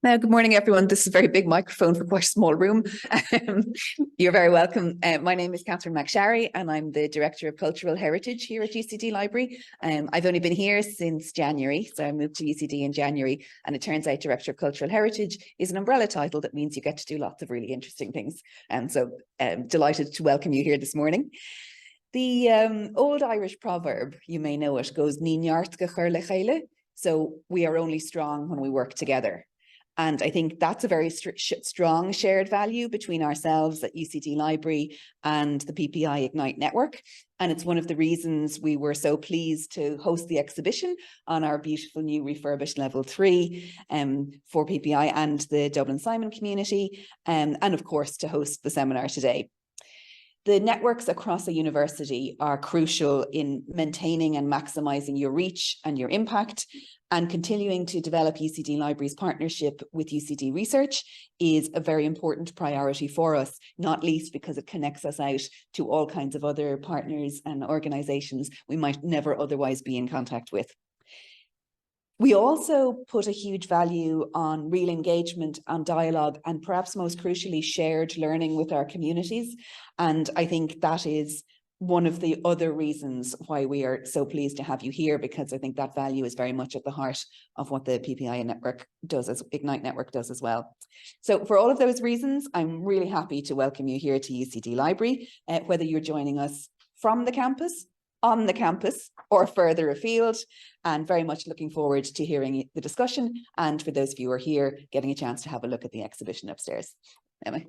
Now, good morning, everyone. This is a very big microphone for quite a small room. You're very welcome. My name is Katherine McSharry, and I'm the Director of Cultural Heritage here at UCD Library. I've only been here since January, so I moved to UCD in January, and it turns out Director of Cultural Heritage is an umbrella title that means you get to do lots of really interesting things. And so delighted to welcome you here this morning. The old Irish proverb, you may know it, goes, "Ní neart go chur le chéile." So we are only strong when we work together. And I think that's a very strong shared value between ourselves at UCD Library and the PPI Ignite Network. And it's one of the reasons we were so pleased to host the exhibition on our beautiful new refurbished level 3 for PPI and the Dublin Simon community, and of course to host the seminar today. The networks across a university are crucial in maintaining and maximising your reach and your impact, and continuing to develop UCD Library's partnership with UCD Research is a very important priority for us, not least because it connects us out to all kinds of other partners and organisations we might never otherwise be in contact with. We also put a huge value on real engagement, on dialogue, and perhaps most crucially, shared learning with our communities. And I think that is one of the other reasons why we are so pleased to have you here, because I think that value is very much at the heart of what the PPI network does, as Ignite Network does as well. So for all of those reasons, I'm really happy to welcome you here to UCD Library, whether you're joining us from the campus, on the campus, or further afield, and very much looking forward to hearing the discussion, and for those of you who are here, getting a chance to have a look at the exhibition upstairs. Emma.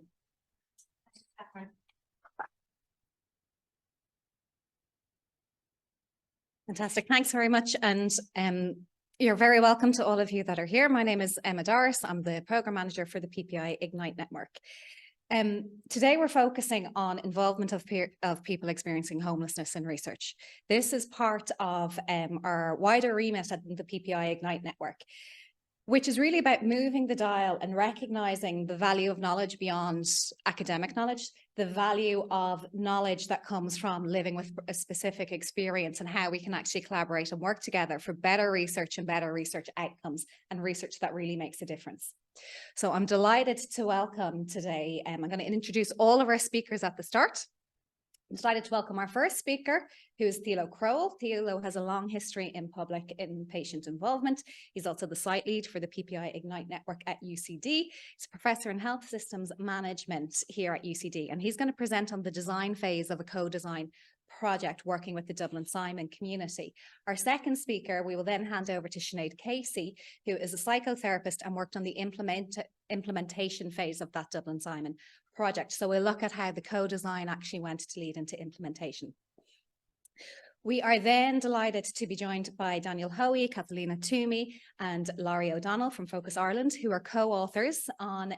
Fantastic, thanks very much, and you're very welcome to all of you that are here. My name is Emma Dorris. I'm the Programme Manager for the PPI Ignite Network. Today we're focusing on involvement of people experiencing homelessness in research. This is part of our wider remit at the PPI Ignite Network, which is really about moving the dial and recognising the value of knowledge beyond academic knowledge, the value of knowledge that comes from living with a specific experience, and how we can actually collaborate and work together for better research and better research outcomes, and research that really makes a difference. So I'm delighted to welcome today, I'm going to introduce all of our speakers at the start. I'm delighted to welcome our first speaker, who is Thilo Kroll. Thilo has a long history in public inpatient involvement. He's also the site lead for the PPI Ignite Network at UCD. He's a professor in health systems management here at UCD, and he's going to present on the design phase of a co-design project working with the Dublin Simon community. Our second speaker, we will then hand over to Sinead Casey, who is a psychotherapist and worked on the implementation phase of that Dublin Simon project. So we'll look at how the co-design actually went to lead into implementation. We are then delighted to be joined by Daniel Hoey, Kathleena Twomey, and Laurie O'Donnell from Focus Ireland, who are co-authors on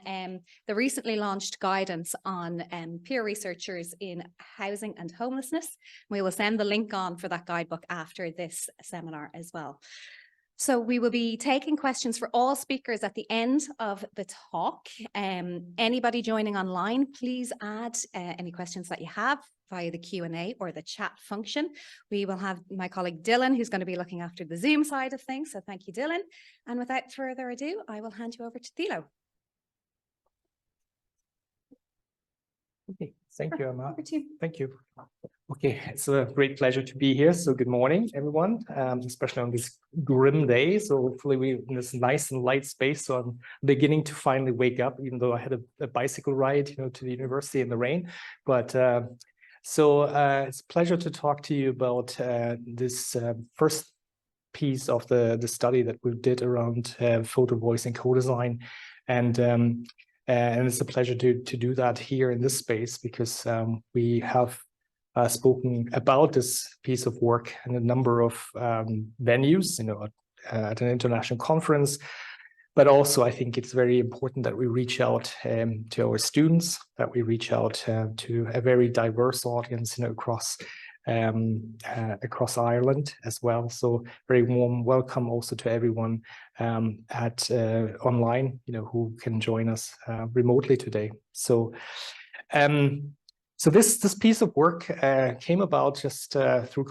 the recently launched guidance on peer researchers in housing and homelessness. We will send the link on for that guidebook after this seminar as well. So we will be taking questions for all speakers at the end of the talk. Anybody joining online, please add any questions that you have via the Q&A or the chat function. We will have my colleague Dylan, who's going to be looking after the Zoom side of things. So thank you, Dylan. And without further ado, I will hand you over to Thilo. Okay, thank you, Emma. Thank you. Okay, it's a great pleasure to be here. So good morning, everyone, especially on this grim day. So hopefully we're in this nice and light space. So I'm beginning to finally wake up, even though I had a bicycle ride, to the university in the rain. But it's a pleasure to talk to you about this first piece of the study that we did around photo voice and co-design. And it's a pleasure to do that here in this space, because we have spoken about this piece of work in a number of venues, at an international conference. But also, I think it's very important that we reach out to our students, that we reach out to a very diverse audience, across Ireland as well. So very warm welcome also to everyone at online, who can join us remotely today. So So this piece of work came about just through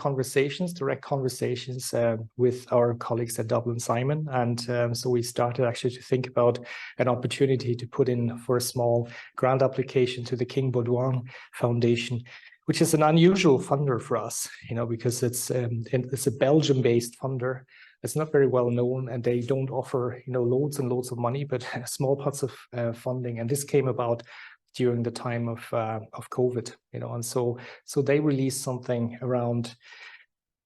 direct conversations with our colleagues at Dublin Simon. And so we started actually to think about an opportunity to put in for a small grant application to the King Baudouin Foundation, which is an unusual funder for us, because it's a Belgium-based funder. It's not very well known, and they don't offer, loads and loads of money, but small pots of funding. And this came about during the time of COVID, and so they released something around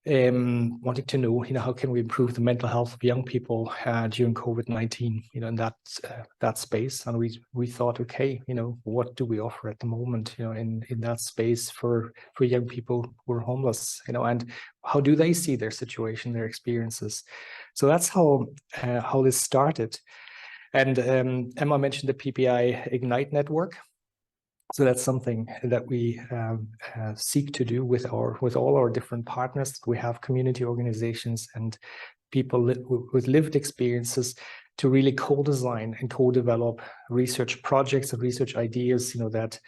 wanting to know, how can we improve the mental health of young people during COVID-19, in that space. And we thought, okay, what do we offer at the moment, in that space for young people who are homeless, and how do they see their situation, their experiences? So that's how this started. And Emma mentioned the PPI Ignite network. So that's something that we seek to do with all our different partners. We have community organizations and people with lived experiences to really co-design and co-develop research projects and research ideas, that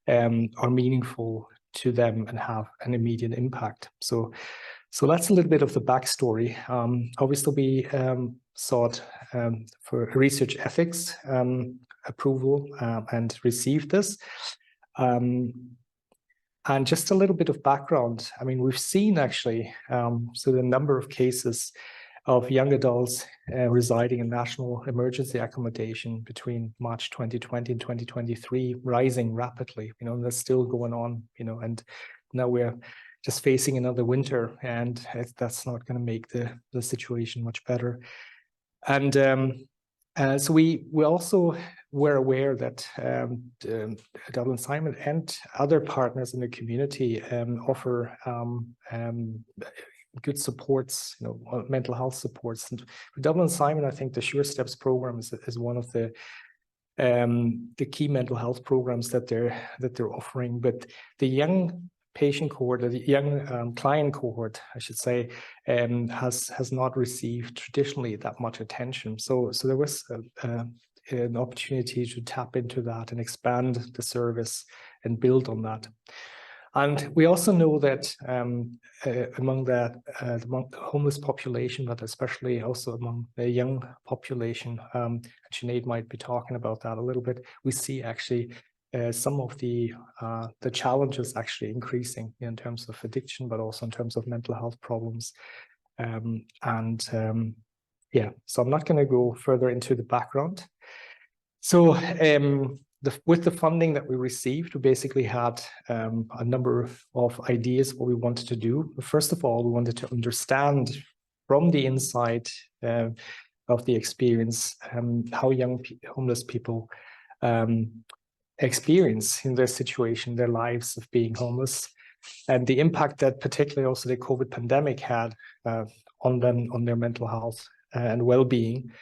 are meaningful to them and have an immediate impact. So that's a little bit of the backstory. Obviously, we sought for research ethics approval and received this. And just a little bit of background. I mean, we've seen actually, so the number of cases of young adults residing in national emergency accommodation between March 2020 and 2023 rising rapidly, and that's still going on, and now we're just facing another winter, and that's not going to make the situation much better. And so we also were aware that Dublin Simon and other partners in the community offer good supports, mental health supports. And for Dublin Simon, I think the Sure Steps program is one of the key mental health programs that they're offering. But the young patient cohort, or the young client cohort, I should say, has not received traditionally that much attention. So there was an opportunity to tap into that and expand the service and build on that. And we also know that among the homeless population, but especially also among the young population, and Sinead might be talking about that a little bit, we see actually some of the challenges actually increasing in terms of addiction, but also in terms of mental health problems. Yeah, so I'm not going to go further into the background. So with the funding that we received, we basically had a number of ideas what we wanted to do. First of all, we wanted to understand from the inside of the experience how young homeless people experience in their situation, their lives of being homeless, and the impact that particularly also the COVID pandemic had on them, on their mental health and well-being.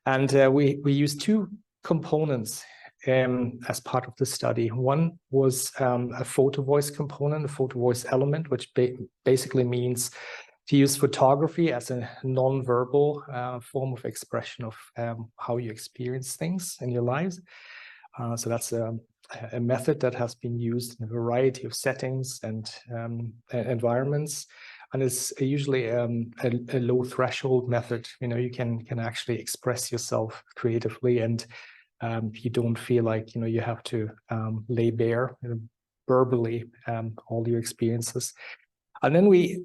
And we used two components as part of the study. One was a photo voice component, a photo voice element, which basically means to use photography as a non-verbal form of expression of how you experience things in your lives. So that's a method that has been used in a variety of settings and environments. And it's usually a low threshold method. You can actually express yourself creatively, and you don't feel like, you have to lay bare verbally all your experiences. And then we,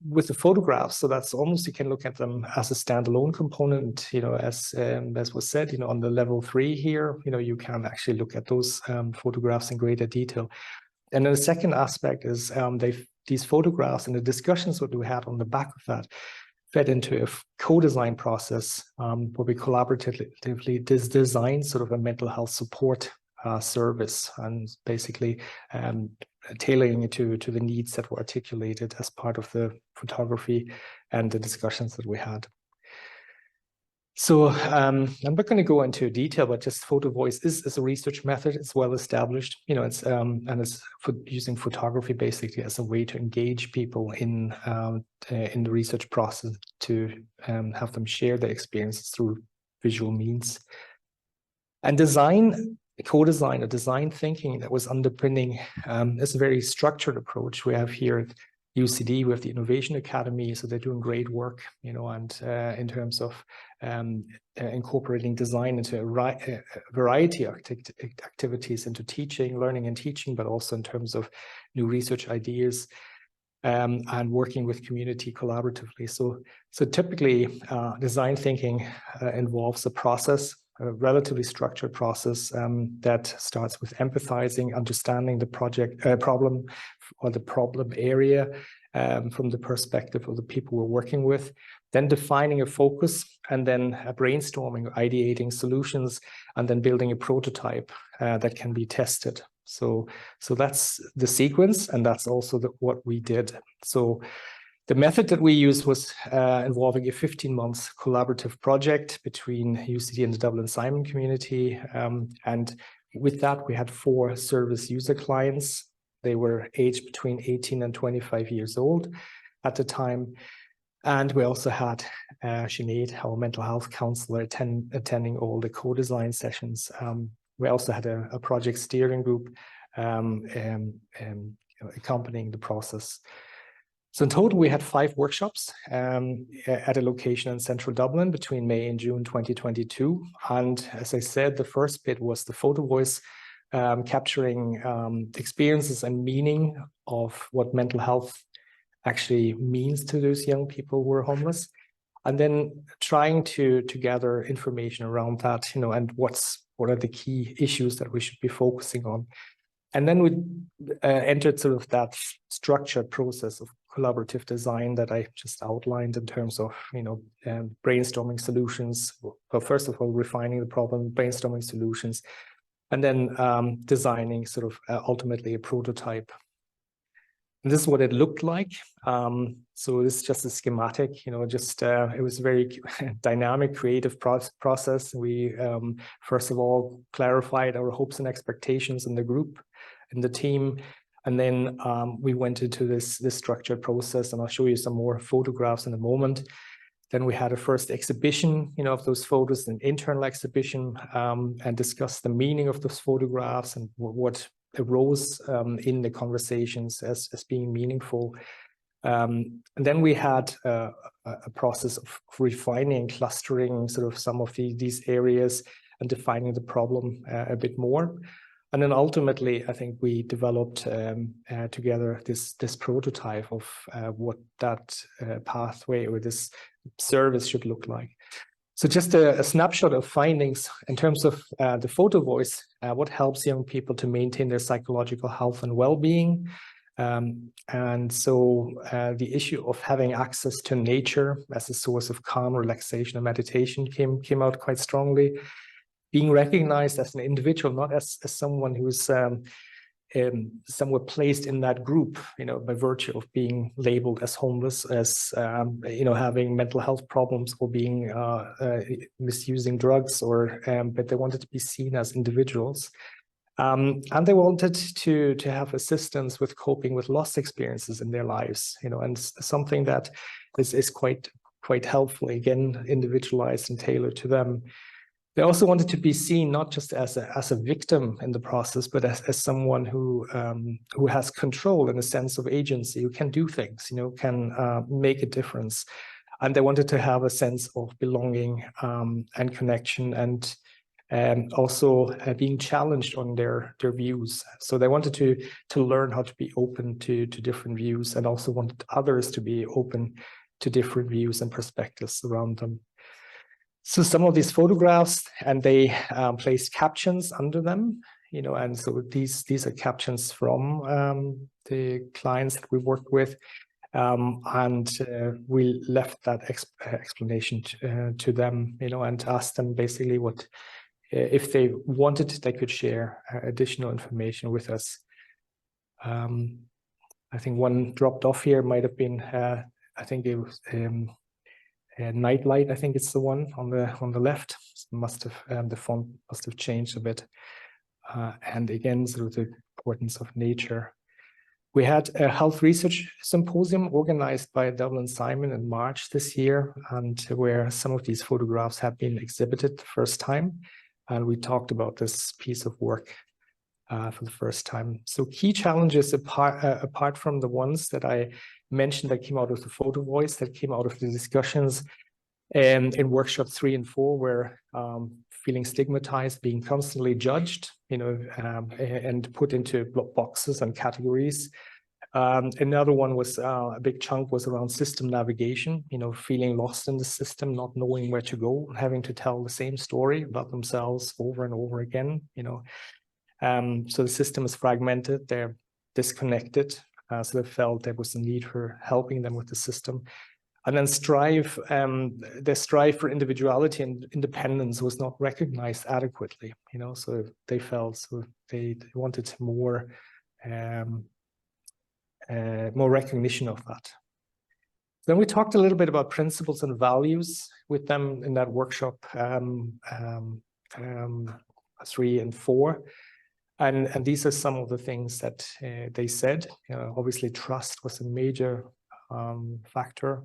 with the photographs, so that's almost, you can look at them as a standalone component, as was said, on the level 3 here, you can actually look at those photographs in greater detail. And then the second aspect is these photographs and the discussions that we had on the back of that fed into a co-design process where we collaboratively designed sort of a mental health support service, and basically tailoring it to the needs that were articulated as part of the photography and the discussions that we had. So I'm not going to go into detail, but just photo voice is a research method. It's well established, it's for using photography basically as a way to engage people in the research process, to have them share their experiences through visual means. And design co-design or design thinking that was underpinning this very structured approach we have here at UCD. We have the Innovation Academy, so they're doing great work, you know, and in terms of incorporating design into a variety of activities, into teaching, learning and teaching, but also in terms of new research ideas and working with community collaboratively. So typically design thinking involves a process, a relatively structured process that starts with empathizing, understanding the problem or the problem area from the perspective of the people we're working with, then defining a focus, and then brainstorming, ideating solutions, and then building a prototype that can be tested. So that's the sequence, and that's also what we did. So the method that we used was involving a 15-month collaborative project between UCD and the Dublin Simon community. And with that, we had 4 service user clients. They were aged between 18 and 25 years old at the time. And we also had Sinead, our mental health counselor, attending all the co-design sessions. We also had a project steering group accompanying the process. So in total, we had 5 workshops at a location in central Dublin between May and June 2022. And as I said, the first bit was the photo voice, capturing experiences and meaning of what mental health actually means to those young people who are homeless. And then trying to gather information around that, you know, and what are the key issues that we should be focusing on. And then we entered sort of that structured process of collaborative design that I just outlined in terms of, you know, brainstorming solutions. Well, first of all, refining the problem, brainstorming solutions, and then designing sort of ultimately a prototype. And this is what it looked like. So this is just a schematic, you know, just it was a very dynamic, creative process. We first of all clarified our hopes and expectations in the group, in the team, and then we went into this structured process, and I'll show you some more photographs in a moment. Then we had a first exhibition, you know, of those photos, an internal exhibition, and discussed the meaning of those photographs and what arose in the conversations as being meaningful. And then we had a process of refining, clustering sort of some of these areas and defining the problem a bit more. And then ultimately, I think we developed together this prototype of what that pathway or this service should look like. So just a snapshot of findings in terms of the photo voice, what helps young people to maintain their psychological health and well-being. And so the issue of having access to nature as a source of calm, relaxation, and meditation came out quite strongly. Being recognized as an individual, not as someone who's somewhere placed in that group, you know, by virtue of being labeled as homeless, as you know, having mental health problems or being misusing drugs, or but they wanted to be seen as individuals, and they wanted to have assistance with coping with loss experiences in their lives, you know, and something that is quite helpful, again, individualized and tailored to them. They also wanted to be seen not just as a victim in the process, but as someone who has control and a sense of agency, who can do things, you know, can make a difference. And they wanted to have a sense of belonging and connection, and also being challenged on their views. So they wanted to learn how to be open to different views, and also wanted others to be open to different views and perspectives around them. So some of these photographs, and they placed captions under them, you know, and so these are captions from the clients that we worked with, and we left that explanation to them, you know, and asked them basically what, if they wanted, they could share additional information with us. I think one dropped off here might have been, I think it was Nightlight, I think it's the one on the left. Must have the font must have changed a bit. And again, sort of the importance of nature. We had a health research symposium organized by Dublin Simon in March this year, and where some of these photographs have been exhibited the first time. And we talked about this piece of work for the first time. So key challenges apart from the ones that I mentioned that came out of the photo voice, that came out of the discussions in workshop 3 and 4, were feeling stigmatized, being constantly judged, and put into boxes and categories. Another one was a big chunk was around system navigation, feeling lost in the system, not knowing where to go, having to tell the same story about themselves over and over again, So the system is fragmented, they're disconnected, so they felt there was a need for helping them with the system. And then their strive for individuality and independence was not recognized adequately, so they felt they wanted more recognition of that. Then we talked a little bit about principles and values with them in that workshop 3 and 4. And these are some of the things that they said. Obviously, trust was a major factor.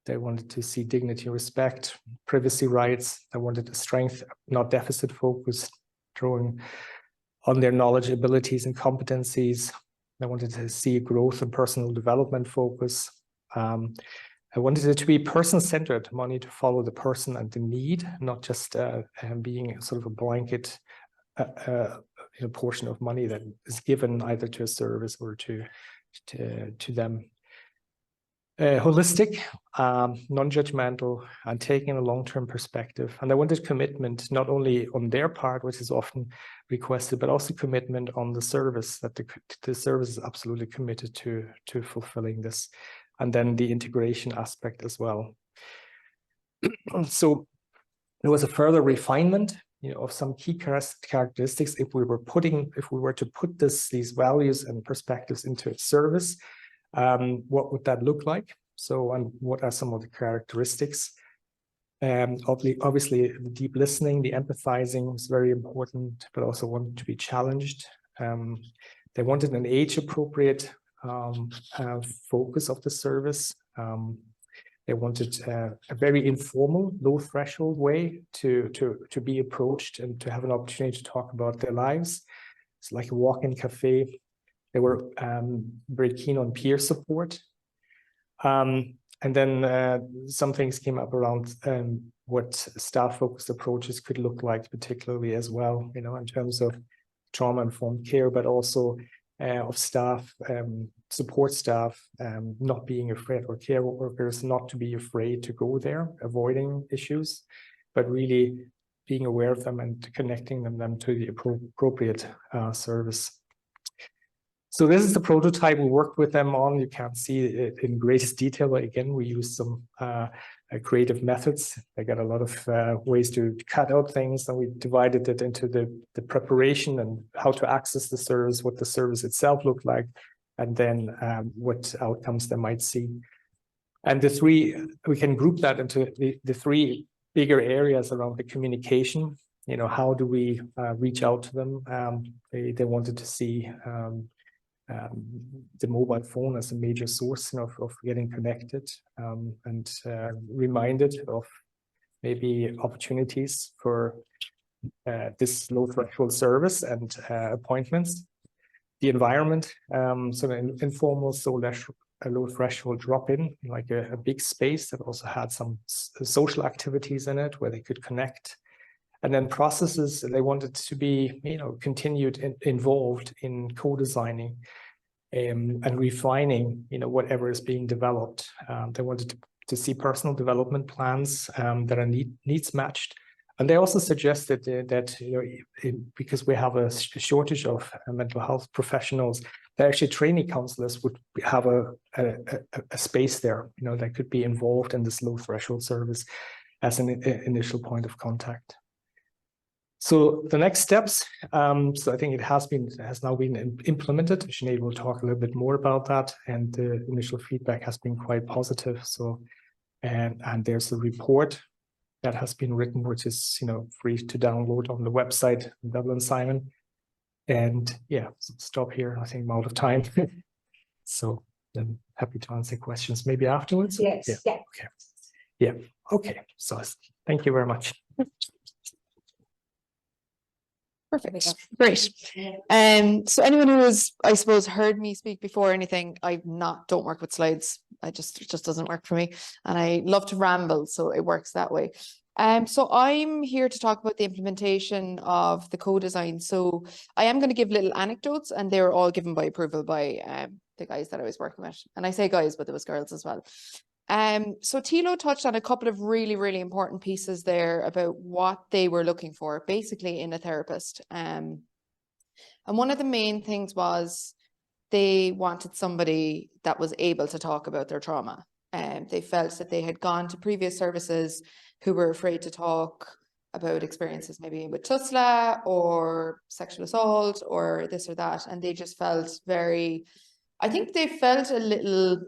They wanted to see dignity, respect, privacy rights. They wanted a strength, not deficit focus, drawing on their knowledge, abilities, and competencies. They wanted to see growth and personal development focus. I wanted it to be person-centered, money to follow the person and the need, not just being sort of a blanket portion of money that is given either to a service or to them. Holistic, non-judgmental, and taking a long-term perspective. And I wanted commitment, not only on their part, which is often requested, but also commitment on the service, that the service is absolutely committed to fulfilling this. And then the integration aspect as well. So there was a further refinement, of some key characteristics. If we were to put these values and perspectives into a service, what would that look like? So, and what are some of the characteristics? Obviously, the deep listening, the empathizing is very important, but also wanted to be challenged. They wanted an age-appropriate focus of the service. They wanted a very informal, low-threshold way to be approached and to have an opportunity to talk about their lives. It's like a walk-in cafe. They were very keen on peer support. And then some things came up around what staff-focused approaches could look like, particularly as well, in terms of trauma-informed care, but also of staff, support staff, not being afraid, or care workers not to be afraid to go there, avoiding issues, but really being aware of them and connecting them to the appropriate service. So this is the prototype we worked with them on. You can't see it in greatest detail, but again, we used some creative methods. I got a lot of ways to cut out things, and we divided it into the preparation and how to access the service, what the service itself looked like, and then what outcomes they might see. And we can group that into the 3 bigger areas around the communication. How do we reach out to them? They wanted to see the mobile phone as a major source of getting connected, and reminded of maybe opportunities for this low threshold service and appointments. The environment, so an informal, a low threshold drop-in, like a big space that also had some social activities in it where they could connect. And then processes, they wanted to be, continued involved in co-designing and refining, whatever is being developed. They wanted to see personal development plans that are needs matched. And they also suggested that, because we have a shortage of mental health professionals, that actually trainee counselors would have a space there, that could be involved in this low threshold service as an initial point of contact. So the next steps, so I think it has now been implemented. Sinead will talk a little bit more about that, and the initial feedback has been quite positive. So, and there's a report that has been written, which is free to download on the website, Dublin, Simon. And yeah, stop here. I think I'm out of time. So I'm happy to answer questions maybe afterwards. Yes. Yeah. Okay. Yeah. Okay. So thank you very much. Perfect. Great. So anyone who has, I suppose, heard me speak before or anything, don't work with slides. It just doesn't work for me. And I love to ramble, so it works that way. So I'm here to talk about the implementation of the co-design. So I am going to give little anecdotes, and they were all given by approval by the guys that I was working with. And I say guys, but there was girls as well. So Thilo touched on a couple of really, really important pieces there about what they were looking for, basically in a therapist. And one of the main things was they wanted somebody that was able to talk about their trauma. They felt that they had gone to previous services who were afraid to talk about experiences maybe with TUSLA or sexual assault or this or that. And they just felt I think they felt a little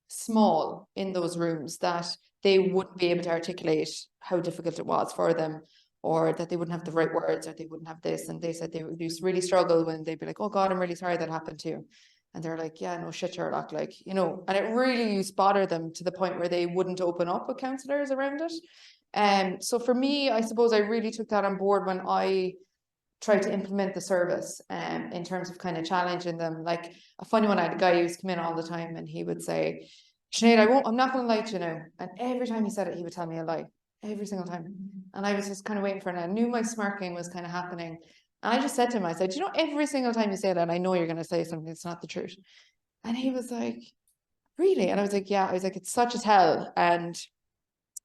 small in those rooms, that they wouldn't be able to articulate how difficult it was for them, or that they wouldn't have the right words, or they wouldn't have this. And they said they would really struggle when they'd be like, oh God, I'm really sorry that happened to you. And they're like, yeah, no shit, Sherlock, like, you know, and it really used to bother them to the point where they wouldn't open up with counsellors around it. So for me, I suppose I really took that on board when I tried to implement the service in terms of kind of challenging them. Like a funny one, I had a guy who used to come in all the time and he would say, Sinead, I'm not going to lie to you now. And every time he said it, he would tell me a lie, every single time. And I was just kind of waiting for it. And I knew my smirking was kind of happening. And I just said to him, I said, you know, every single time you say that, I know you're going to say something that's not the truth. And he was like, really? And I was like, yeah. I was like, it's such a tell. And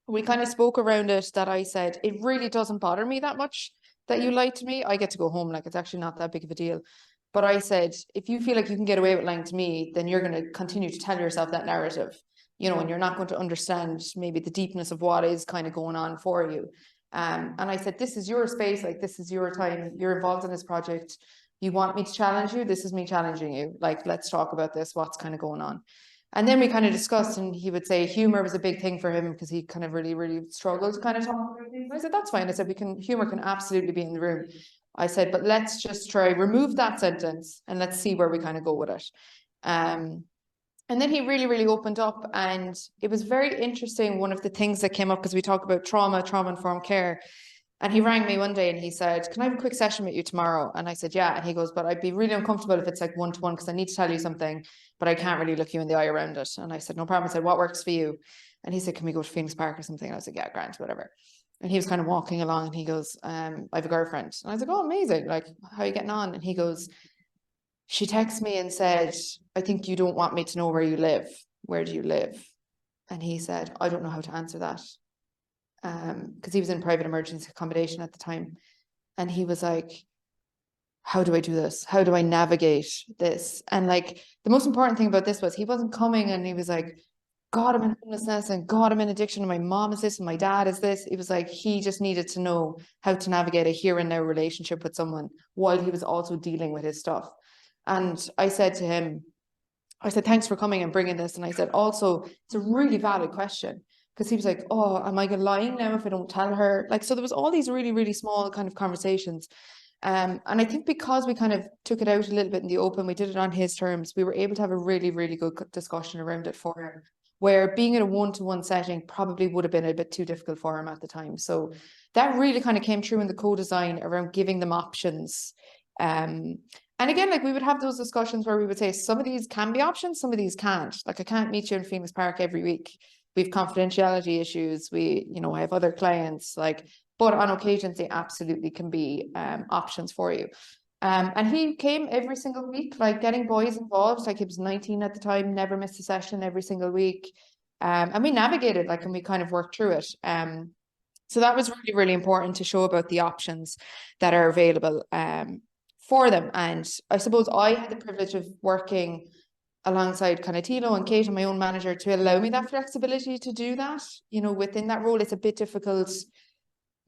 we kind of spoke around it, that I said, it really doesn't bother me that much that you lied to me. I get to go home, like it's actually not that big of a deal. But I said, if you feel like you can get away with lying to me, then you're going to continue to tell yourself that narrative, you know, and you're not going to understand maybe the deepness of what is kind of going on for you. And I said, this is your space, like this is your time, you're involved in this project. You want me to challenge you? This is me challenging you. Like, let's talk about this, what's kind of going on. And then we kind of discussed, and he would say humor was a big thing for him because he kind of really, really struggled to kind of talk about things. I said, that's fine. I said, humor can absolutely be in the room. I said, but let's just try remove that sentence and let's see where we kind of go with it. And then he really, really opened up, and it was very interesting. One of the things that came up, because we talk about trauma-informed care. And he rang me one day and he said, can I have a quick session with you tomorrow? And I said, yeah. And he goes, but I'd be really uncomfortable if it's like one-to-one, because I need to tell you something, but I can't really look you in the eye around it. And I said, no problem. I said, what works for you? And he said, can we go to Phoenix Park or something? And I was like, yeah, grand, whatever. And he was kind of walking along and he goes, I have a girlfriend. And I was like, oh, amazing. Like, how are you getting on? And he goes, she texted me and said, I think you don't want me to know where you live. Where do you live? And he said, I don't know how to answer that. Because he was in private emergency accommodation at the time. And he was like, how do I do this? How do I navigate this? And like, the most important thing about this was he wasn't coming and he was like, God, I'm in homelessness, and God, I'm in addiction, and my mom is this, and my dad is this. It was like, he just needed to know how to navigate a here and now relationship with someone while he was also dealing with his stuff. And I said to him, I said, thanks for coming and bringing this. And I said, also, it's a really valid question. Because he was like, oh, am I lying now if I don't tell her? Like, so there was all these really, really small kind of conversations. And I think because we kind of took it out a little bit in the open, we did it on his terms, we were able to have a really, really good discussion around it for him, where being in a one-to-one setting probably would have been a bit too difficult for him at the time. So that really kind of came through in the co-design around giving them options. And again, like we would have those discussions where we would say, some of these can be options, some of these can't. Like, I can't meet you in Phoenix Park every week. We have confidentiality issues. We, you know, I have other clients, like, but on occasions they absolutely can be options for you. And he came every single week, like getting boys involved. Like, he was 19 at the time, never missed a session every single week. And we navigated, like, and we kind of worked through it. So that was really, really important to show about the options that are available for them. And I suppose I had the privilege of working alongside kind of Thilo and Kate and my own manager to allow me that flexibility to do that. You know, within that role, it's a bit difficult,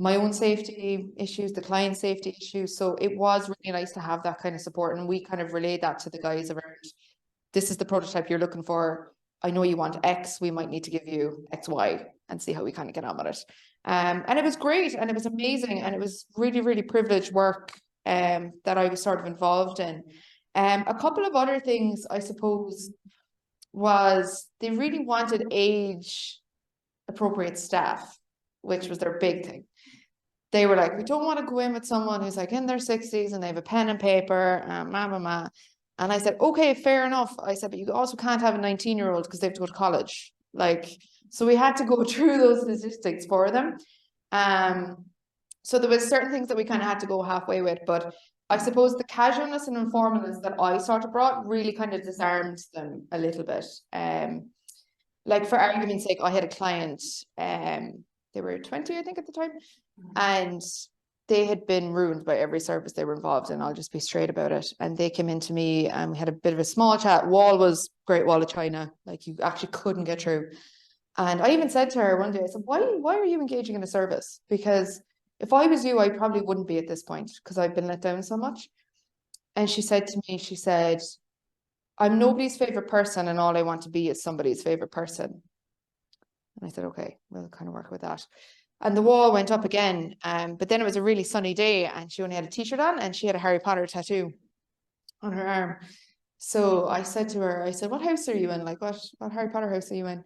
my own safety issues, the client safety issues. So it was really nice to have that kind of support. And we kind of relayed that to the guys around, this is the prototype you're looking for. I know you want X, we might need to give you X, Y, and see how we kind of get on with it. And it was great, and it was amazing, and it was really, really privileged work that I was sort of involved in. A couple of other things, I suppose, was they really wanted age appropriate staff, which was their big thing. they were like, we don't want to go in with someone who's like in their 60s and they have a pen and paper, and I said, okay, fair enough. I said, but you also can't have a 19-year-old because they have to go to college. Like, so we had to go through those statistics for them. So there was certain things that we kind of had to go halfway with, but I suppose the casualness and informalness that I sort of brought really kind of disarmed them a little bit. Like for argument's sake, I had a client, they were 20, I think, at the time, and they had been ruined by every service they were involved in. I'll just be straight about it. And they came into me and we had a bit of a small chat. Wall was Great Wall of China, like you actually couldn't get through. And I even said to her one day, I said, why are you engaging in a service? Because if I was you, I probably wouldn't be at this point because I've been let down so much. And she said to me, she said, I'm nobody's favorite person and all I want to be is somebody's favorite person. And I said, okay, we'll kind of work with that. And the wall went up again. But then it was a really sunny day and she only had a t-shirt on and she had a Harry Potter tattoo on her arm. So I said to her, I said, what house are you in? Like, what Harry Potter house are you in?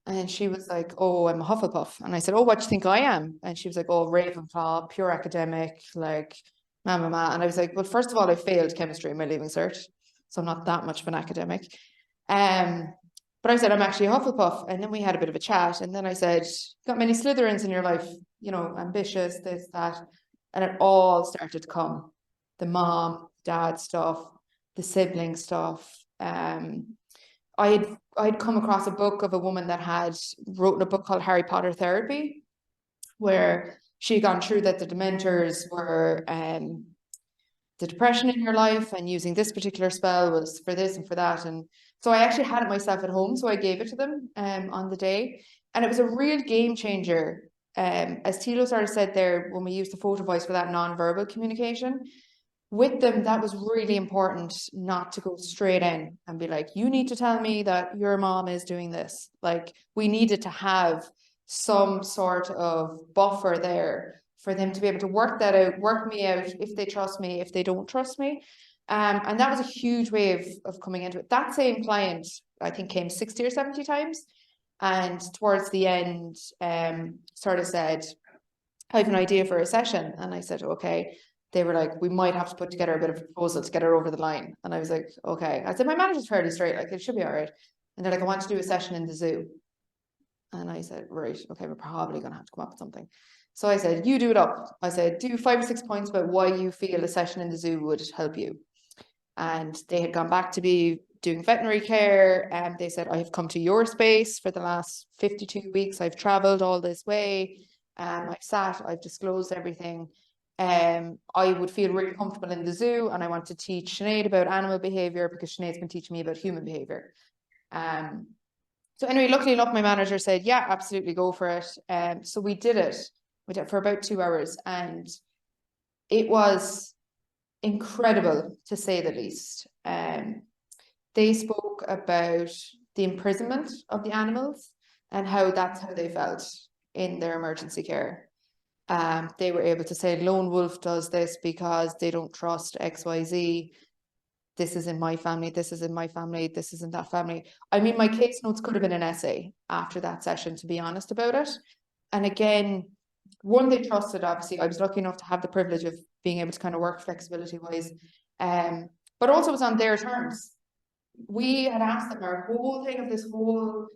And she was like, oh, I'm a Hufflepuff. And I said, oh, what do you think I am? And she was like, oh, Ravenclaw, pure academic, like, And I was like, well, first of all, I failed chemistry in my leaving cert, so I'm not that much of an academic. But I said, I'm actually a Hufflepuff. And then we had a bit of a chat. And then I said, got many Slytherins in your life, you know, ambitious, this, that. And it all started to come. The mom, dad stuff, the sibling stuff. I'd come across a book of a woman that had written a book called Harry Potter Therapy, where she had gone through that the Dementors were the depression in her life, and using this particular spell was for this and for that. And so I actually had it myself at home, so I gave it to them on the day, and it was a real game changer. As Thilo sort of said there, when we used the photo voice for that non-verbal communication, with them, that was really important, not to go straight in and be like, you need to tell me that your mom is doing this. Like, we needed to have some sort of buffer there for them to be able to work that out, work me out, if they trust me, if they don't trust me. And that was a huge way of coming into it. That same client, I think, came 60 or 70 times. And towards the end, sort of said, I have an idea for a session. And I said, okay. They were like, we might have to put together a bit of a proposal to get her over the line. And I was like, okay. I said, my manager's fairly straight, like it should be all right. And they're like, I want to do a session in the zoo. And I said, right, okay, we're probably going to have to come up with something. So I said, you do it up. I said, do 5 or 6 points about why you feel a session in the zoo would help you. And they had gone back to be doing veterinary care. And they said, I have come to your space for the last 52 weeks. I've traveled all this way. I've sat, I've disclosed everything. I would feel really comfortable in the zoo, and I want to teach Sinead about animal behavior because Sinead's been teaching me about human behavior. So anyway, luckily enough, my manager said, yeah, absolutely, go for it. So we did it. We did it for about 2 hours, and it was incredible, to say the least. They spoke about the imprisonment of the animals and how that's how they felt in their emergency care. They were able to say Lone Wolf does this because they don't trust XYZ. This is in my family, this is in my family, this is in that family. I mean, my case notes could have been an essay after that session, to be honest about it. And again, one, they trusted, obviously. I was lucky enough to have the privilege of being able to kind of work flexibility wise. But also it was on their terms. We had asked them, our whole thing of this whole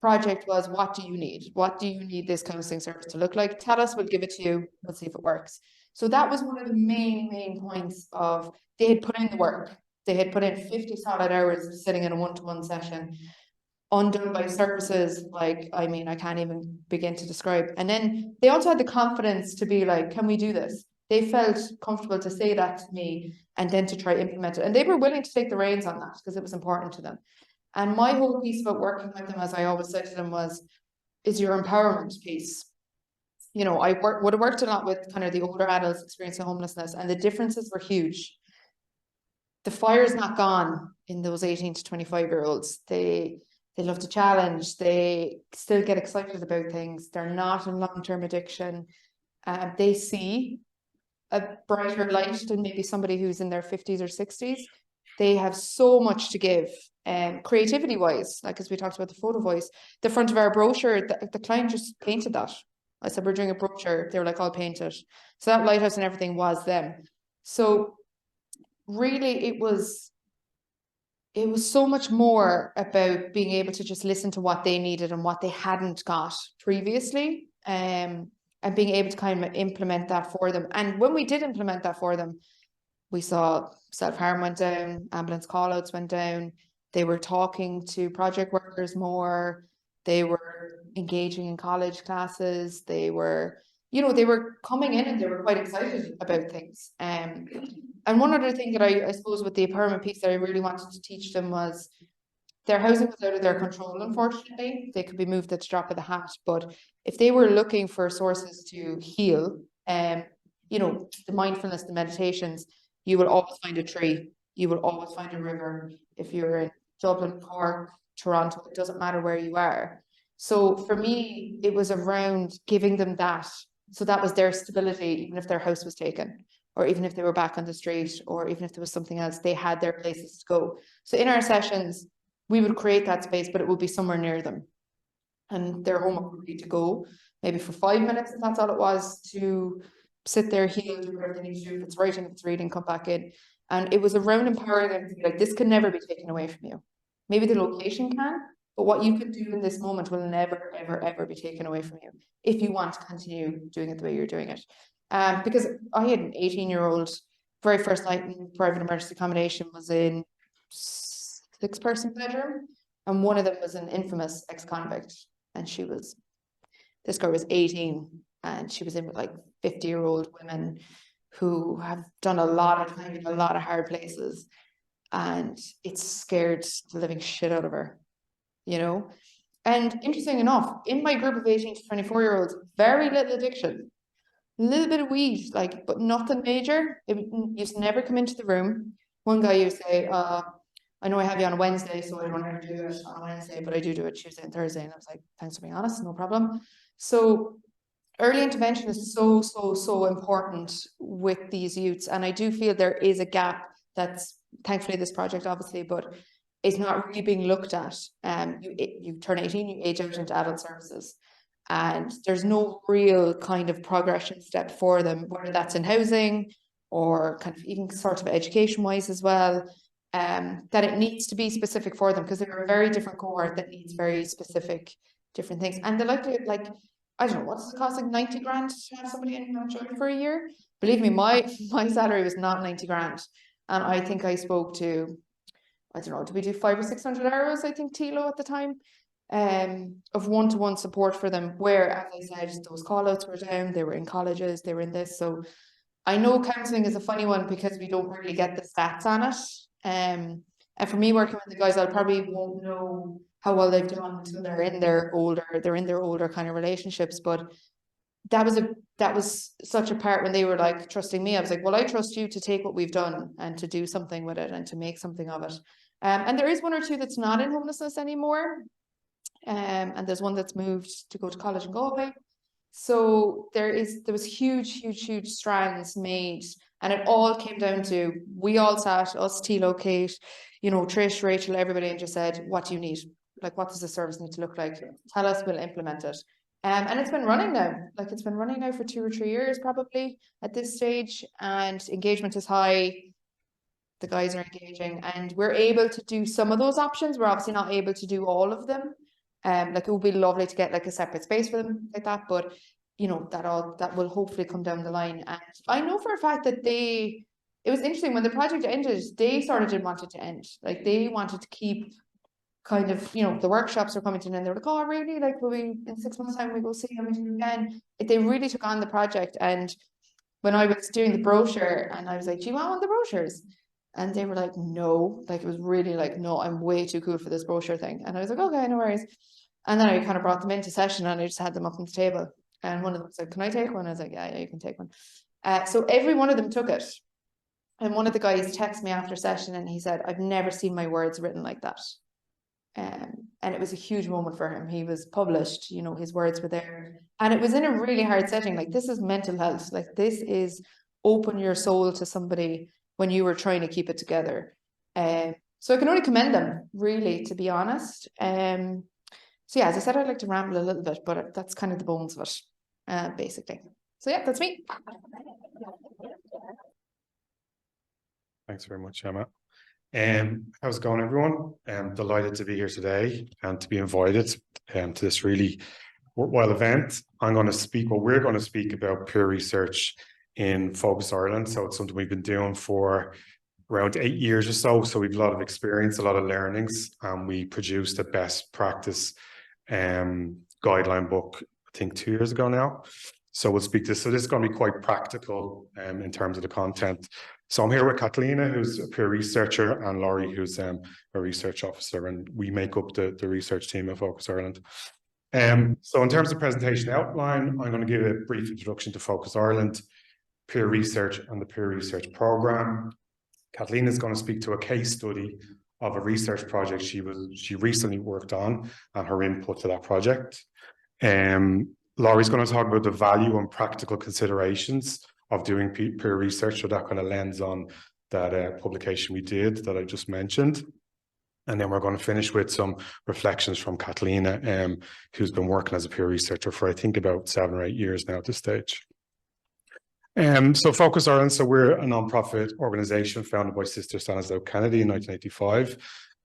project was, what do you need? What do you need this counselling service to look like? Tell us, we'll give it to you. We'll see if it works. So that was one of the main points of, they had put in the work. They had put in 50 solid hours sitting in a one-to-one session, undone by services like, I mean, I can't even begin to describe. And then they also had the confidence to be like, can we do this? They felt comfortable to say that to me and then to try implement it. And they were willing to take the reins on that because it was important to them. And my whole piece about working with them, as I always said to them, is your empowerment piece. You know, I would have worked a lot with kind of the older adults experiencing homelessness, and the differences were huge. The fire's not gone in those 18 to 25-year-olds. They love to challenge. They still get excited about things. They're not in long-term addiction. They see a brighter light than maybe somebody who's in their 50s or 60s. They have so much to give. Creativity wise, like as we talked about the photo voice, the front of our brochure, the client just painted that I said, we're doing a brochure. They were like, I'll paint it. So that lighthouse and everything was them. So really it was so much more about being able to just listen to what they needed and what they hadn't got previously, and being able to kind of implement that for them. And when we did implement that for them, we saw self-harm went down, ambulance call-outs went down, they were talking to project workers more, they were engaging in college classes, they were, you know, they were coming in and they were quite excited about things. And one other thing that I suppose with the empowerment piece that I really wanted to teach them was their housing was out of their control, unfortunately. They could be moved at the drop of the hat, but if they were looking for sources to heal, you know, the mindfulness, the meditations, you will always find a tree, you will always find a river. If you're in Dublin, Cork, Toronto, it doesn't matter where you are. So for me, it was around giving them that. So that was their stability, even if their house was taken, or even if they were back on the street, or even if there was something else, they had their places to go. So in our sessions, we would create that space, but it would be somewhere near them. And their homework would be to go maybe for 5 minutes, and that's all it was, to sit there, heal, do whatever they need to do. If it's writing, if it's reading, come back in. And it was around empowering them to be like, this can never be taken away from you. Maybe the location can, but what you can do in this moment will never, ever, ever be taken away from you if you want to continue doing it the way you're doing it. Because I had an 18-year-old, very first night in private emergency accommodation was in 6-person bedroom, and one of them was an infamous ex-convict, and this girl was 18, and she was in with like 50-year-old women who have done a lot of time in a lot of hard places, and it scared the living shit out of her, you know. And interesting enough, in my group of 18 to 24-year-olds, very little addiction, a little bit of weed, like, but nothing major. It used to never come into the room. One guy used to say, I know I have you on a Wednesday, so I don't ever do it on a Wednesday, but I do it Tuesday and Thursday. And I was like, thanks for being honest, no problem. So early intervention is so, so, so important with these youths. And I do feel there is a gap that's, thankfully this project obviously, but it's not really being looked at. You turn 18, you age out into adult services. And there's no real kind of progression step for them, whether that's in housing or kind of even sort of education wise as well, that it needs to be specific for them, because they're a very different cohort that needs very specific different things. And they like to, like, I don't know, what's the cost, like 90 grand to have somebody in for a year? Believe me, my salary was not 90 grand. And I think I spoke to, I don't know, did we do 500 or 600 euros, I think, Thilo at the time, of one-to-one support for them, where, as I said, those call-outs were down, they were in colleges, they were in this. So I know counselling is a funny one because we don't really get the stats on it. And for me, working with the guys, I probably won't know how well they've done until they're in their older kind of relationships. But that was such a part when they were like trusting me. I was like, well, I trust you to take what we've done and to do something with it and to make something of it. And there is one or two that's not in homelessness anymore. And there's one that's moved to go to college in Galway. So there was huge strands made, and it all came down to, we all sat, us, Thilo, Kate, you know, Trish, Rachel, everybody, and just said, what do you need? Like, what does the service need to look like? Tell us, we'll implement it. And it's been running now, like it's been running now for 2 or 3 years probably at this stage, and engagement is high. The guys are engaging, and we're able to do some of those options. We're obviously not able to do all of them. Like, it would be lovely to get like a separate space for them like that, but you know, that will hopefully come down the line. And I know for a fact that it was interesting when the project ended, they sort of didn't want it to end. Like, they wanted to keep kind of, you know, the workshops are coming to an end. They were like, oh really, like, will we in 6 months time we go see them again? They really took on the project. And when I was doing the brochure and I was like, do you want one of the brochures? And they were like, no, like, it was really like, no, I'm way too cool for this brochure thing. And I was like, okay, no worries. And then I kind of brought them into session and I just had them up on the table. And one of them said, can I take one? I was like, yeah, you can take one. So every one of them took it. And one of the guys texted me after session and he said, I've never seen my words written like that. And it was a huge moment for him. He was published, you know, his words were there. And it was in a really hard setting. Like, this is mental health. Like, this is open your soul to somebody when you were trying to keep it together. So I can only commend them, really, to be honest. So yeah, as I said, I'd like to ramble a little bit, but that's kind of the bones of it. basically. So yeah, that's me. Thanks very much, Emma. How's it going, everyone? I'm delighted to be here today and to be invited to this really worthwhile event. We're going to speak about peer research in Focus Ireland. So it's something we've been doing for around 8 years or so. So we've a lot of experience, a lot of learnings, and we produced a best practice guideline book, I think 2 years ago now. So we'll speak to this. So this is going to be quite practical in terms of the content. So I'm here with Kathleena, who's a peer researcher, and Laurie, who's a research officer, and we make up the research team at Focus Ireland. So in terms of presentation outline, I'm going to give a brief introduction to Focus Ireland, peer research and the peer research programme. Kathleena is going to speak to a case study of a research project she recently worked on and her input to that project. Laurie's going to talk about the value and practical considerations of doing peer research, so that kind of lens on that publication we did that I just mentioned. And then we're going to finish with some reflections from Kathleena, who's been working as a peer researcher for, I think, about 7 or 8 years now at this stage. So Focus Ireland, so we're a non-profit organisation founded by Sister Stanislaw Kennedy in 1985.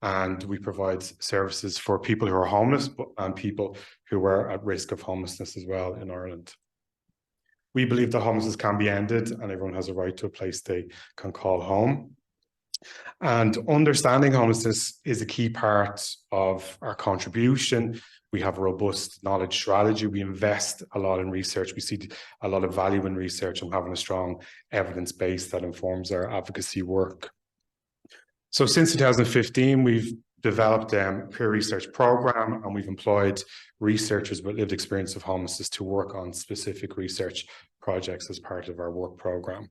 And we provide services for people who are homeless and people who are at risk of homelessness as well in Ireland. We believe that homelessness can be ended and everyone has a right to a place they can call home. And understanding homelessness is a key part of our contribution. We have a robust knowledge strategy. We invest a lot in research. We see a lot of value in research and having a strong evidence base that informs our advocacy work. So since 2015, we've developed a peer research program, and we've employed researchers with lived experience of homelessness to work on specific research projects as part of our work program.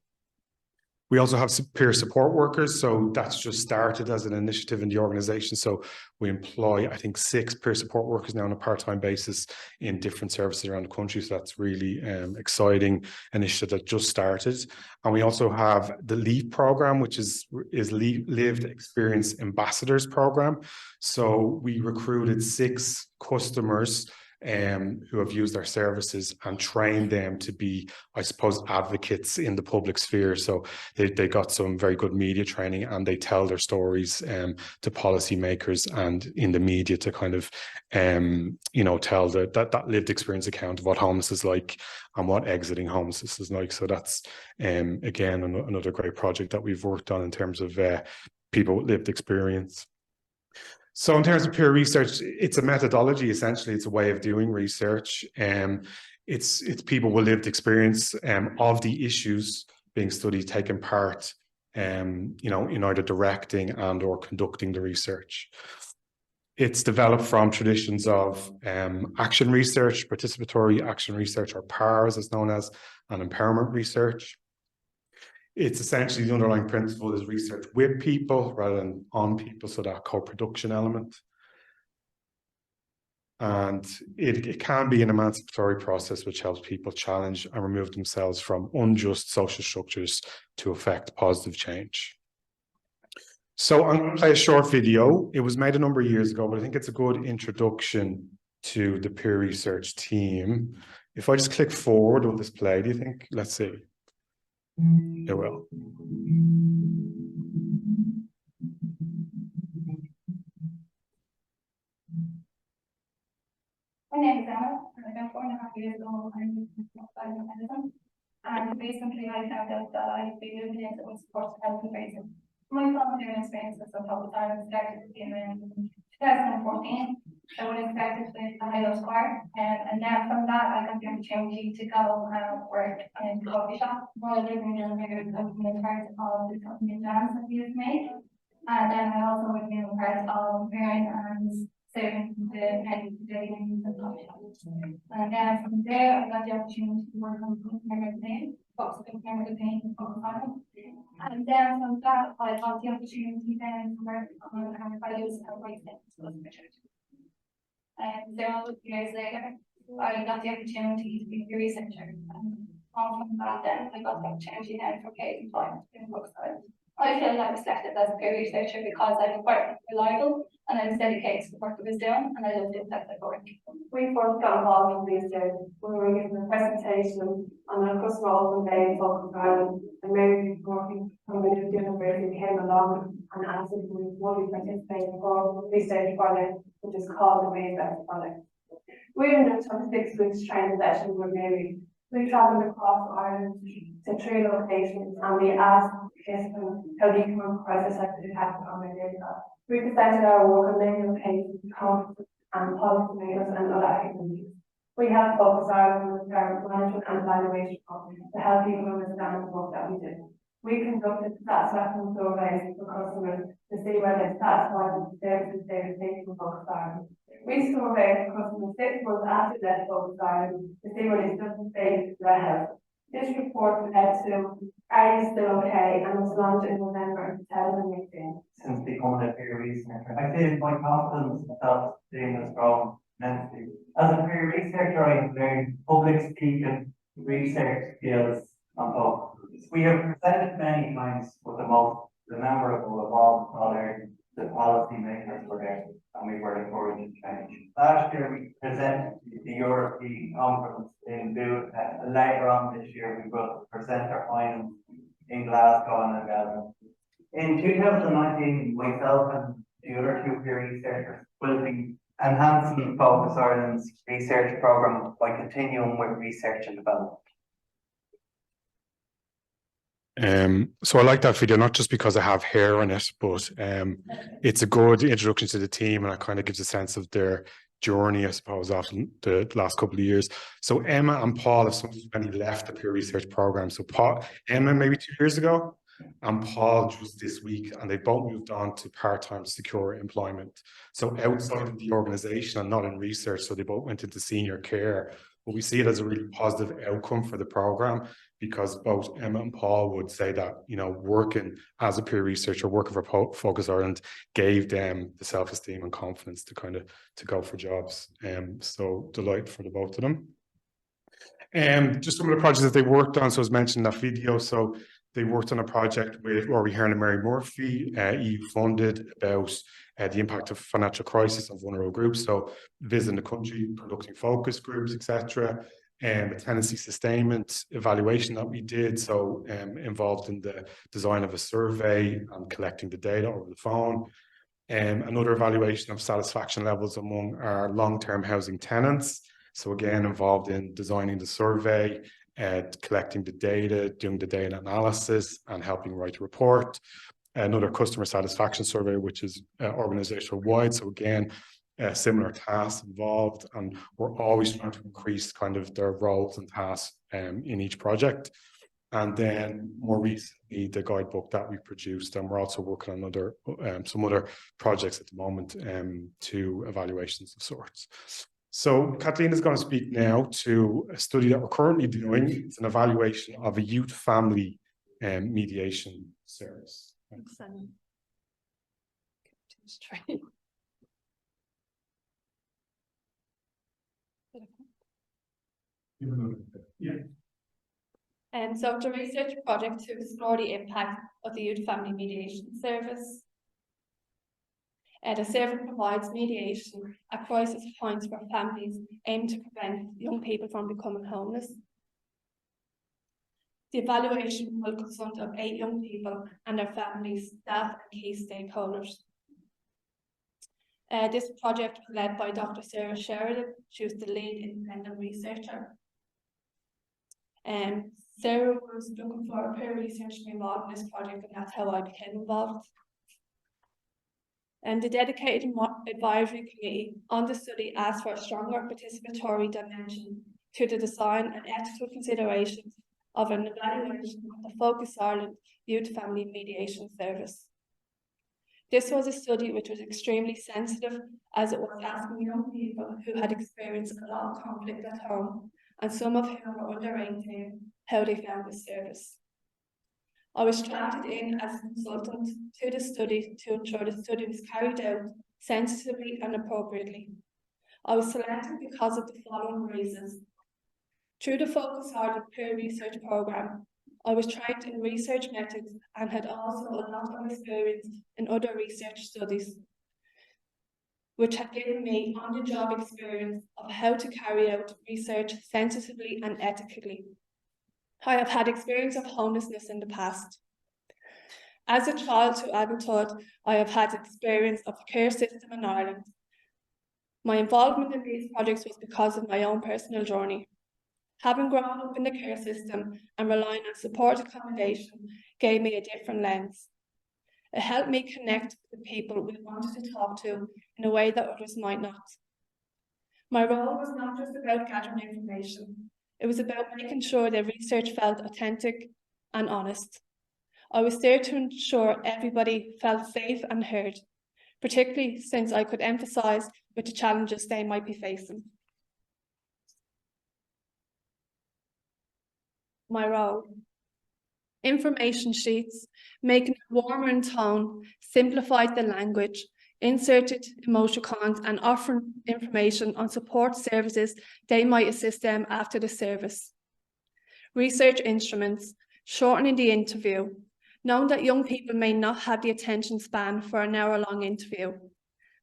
We also have peer support workers, so that's just started as an initiative in the organisation. So we employ, I think, 6 peer support workers now on a part-time basis in different services around the country. So that's really exciting initiative that just started. And we also have the LEAP program, which is Lived Experience Ambassadors program. So we recruited 6 customers who have used our services and trained them to be, I suppose, advocates in the public sphere. So they got some very good media training, and they tell their stories to policymakers and in the media to kind of, tell that lived experience account of what homelessness is like and what exiting homelessness is like. So that's, again, another great project that we've worked on in terms of people with lived experience. So in terms of peer research, it's a methodology, essentially. It's a way of doing research. It's people with lived experience of the issues being studied, taking part, in either directing and or conducting the research. It's developed from traditions of action research, participatory action research, or PAR, as it's known as, and empowerment research. It's essentially, the underlying principle is research with people rather than on people, so that co-production element. And it can be an emancipatory process which helps people challenge and remove themselves from unjust social structures to effect positive change. So I'm going to play a short video. It was made a number of years ago, but I think it's a good introduction to the peer research team. If I just click forward, will this play, do you think? Let's see. It will. My name is Emma, and I've been 4.5 years ago. I'm in medicine, and recently I found out that I've been living in the support health and raising. My volunteering experiences of Focus Ireland started in 2014. I would have started with the Hilo Square, and then from that I got the opportunity to go work in the coffee shop while living in America. I've been part of the company exams that we have made, and then I also would be part of preparing and serving the daily and coffee shop. And then from there I got the opportunity to work on the magazine, Fox magazine in Focus Ireland. And then from that I got the opportunity then to work on values and rights. And several years later, I got the opportunity to be a researcher. And from that, then I got the opportunity then for paid employment in Focus Ireland. I feel that was selected as a peer researcher because I'm quite reliable and I was dedicated to the work it was doing, and I loved it that work. We first got involved in research when we were given a presentation on a customer open day in Focus Ireland, and Mary working from the university came along and asked if we would participate in a research project, which is called the Reinvest Project. We undertook 6 weeks training sessions with Mary. We travelled across Ireland to 3 locations, and we asked participants how the economic crisis had impacted on their daily life. We presented our work on many locations, conferences, and policymakers and other activities. We have focused on our management and evaluation to help people understand the work that we do. We conducted satisfaction surveys for customers to see whether they're satisfied with the services they receive from Focus Ireland. We surveyed customers 6 months after their Focus Ireland to see whether they still stay with their health. This report led to Are You Still Okay? And was launched in November 2018. Since becoming a peer researcher, I feel my confidence in self-esteem has grown immensely. As a peer researcher, I have learned public speaking, research skills, and both. We have presented many times with the most memorable of all other the policy makers were there, and we were encouraged to change. Last year we presented the European conference in Budapest. Later on this year we will present our findings in Glasgow and Belgium. In 2019, myself and the other 2 peer researchers will be enhancing Focus Ireland's research programme by continuing with research and development. So I like that video, not just because I have hair on it, but it's a good introduction to the team, and it kind of gives a sense of their journey, I suppose, after the last couple of years. So Emma and Paul have subsequently left the peer research program. So Emma maybe 2 years ago, and Paul just this week, and they both moved on to part-time secure employment. So outside of the organization and not in research, so they both went into senior care. But we see it as a really positive outcome for the program, because both Emma and Paul would say that, you know, working as a peer researcher, working for Focus Ireland gave them the self-esteem and confidence to kind of to go for jobs. So delighted for the both of them. Just some of the projects that they worked on. So as mentioned in that video, so they worked on a project with Laurie and Mary Murphy, EU funded, about the impact of financial crisis on vulnerable groups. So visiting the country, conducting focus groups, etc. A tenancy sustainment evaluation that we did. So involved in the design of a survey and collecting the data over the phone. Another evaluation of satisfaction levels among our long-term housing tenants. So again, involved in designing the survey, collecting the data, doing the data analysis, and helping write a report. Another customer satisfaction survey, which is organizational wide. So again, similar tasks involved, and we're always trying to increase kind of their roles and tasks in each project. And then more recently, the guidebook that we produced, and we're also working on other some other projects at the moment, 2 evaluations of sorts. So Kathleena is going to speak now to a study that we're currently doing. It's an evaluation of a youth family mediation service. Excellent. Yeah. So it's a research project to explore the impact of the Youth Family Mediation Service. The service provides mediation at crisis points for families aimed to prevent young people from becoming homeless. The evaluation will consist of 8 young people and their families, staff, and key stakeholders. This project was led by Dr. Sarah Sheridan. She was the lead independent researcher. Sarah was looking for a peer researcher to be involved in this project, and that's how I became involved. And the dedicated advisory committee on the study asked for a stronger participatory dimension to the design and ethical considerations of an evaluation of the Focus Ireland Youth Family Mediation Service. This was a study which was extremely sensitive, as it was asking young people who had experienced a lot of conflict at home, and some of whom were under 18, how they found the service. I was drafted in as a consultant to the study to ensure the study was carried out sensitively and appropriately. I was selected because of the following reasons. Through the Focus Ireland peer research programme, I was trained in research methods and had also a lot of experience in other research studies. which have given me on-the-job experience of how to carry out research sensitively and ethically. I have had experience of homelessness in the past. As a child to adulthood, I have had experience of the care system in Ireland. My involvement in these projects was because of my own personal journey. Having grown up in the care system and relying on support accommodation gave me a different lens. It helped me connect with the people we wanted to talk to in a way that others might not. My role was not just about gathering information. It was about making sure the research felt authentic and honest. I was there to ensure everybody felt safe and heard, particularly since I could empathise with the challenges they might be facing. My role: information sheets, making it warmer in tone, simplified the language, inserted emoticons and offering information on support services they might assist them after the service. Research instruments, shortening the interview, knowing that young people may not have the attention span for an hour-long interview,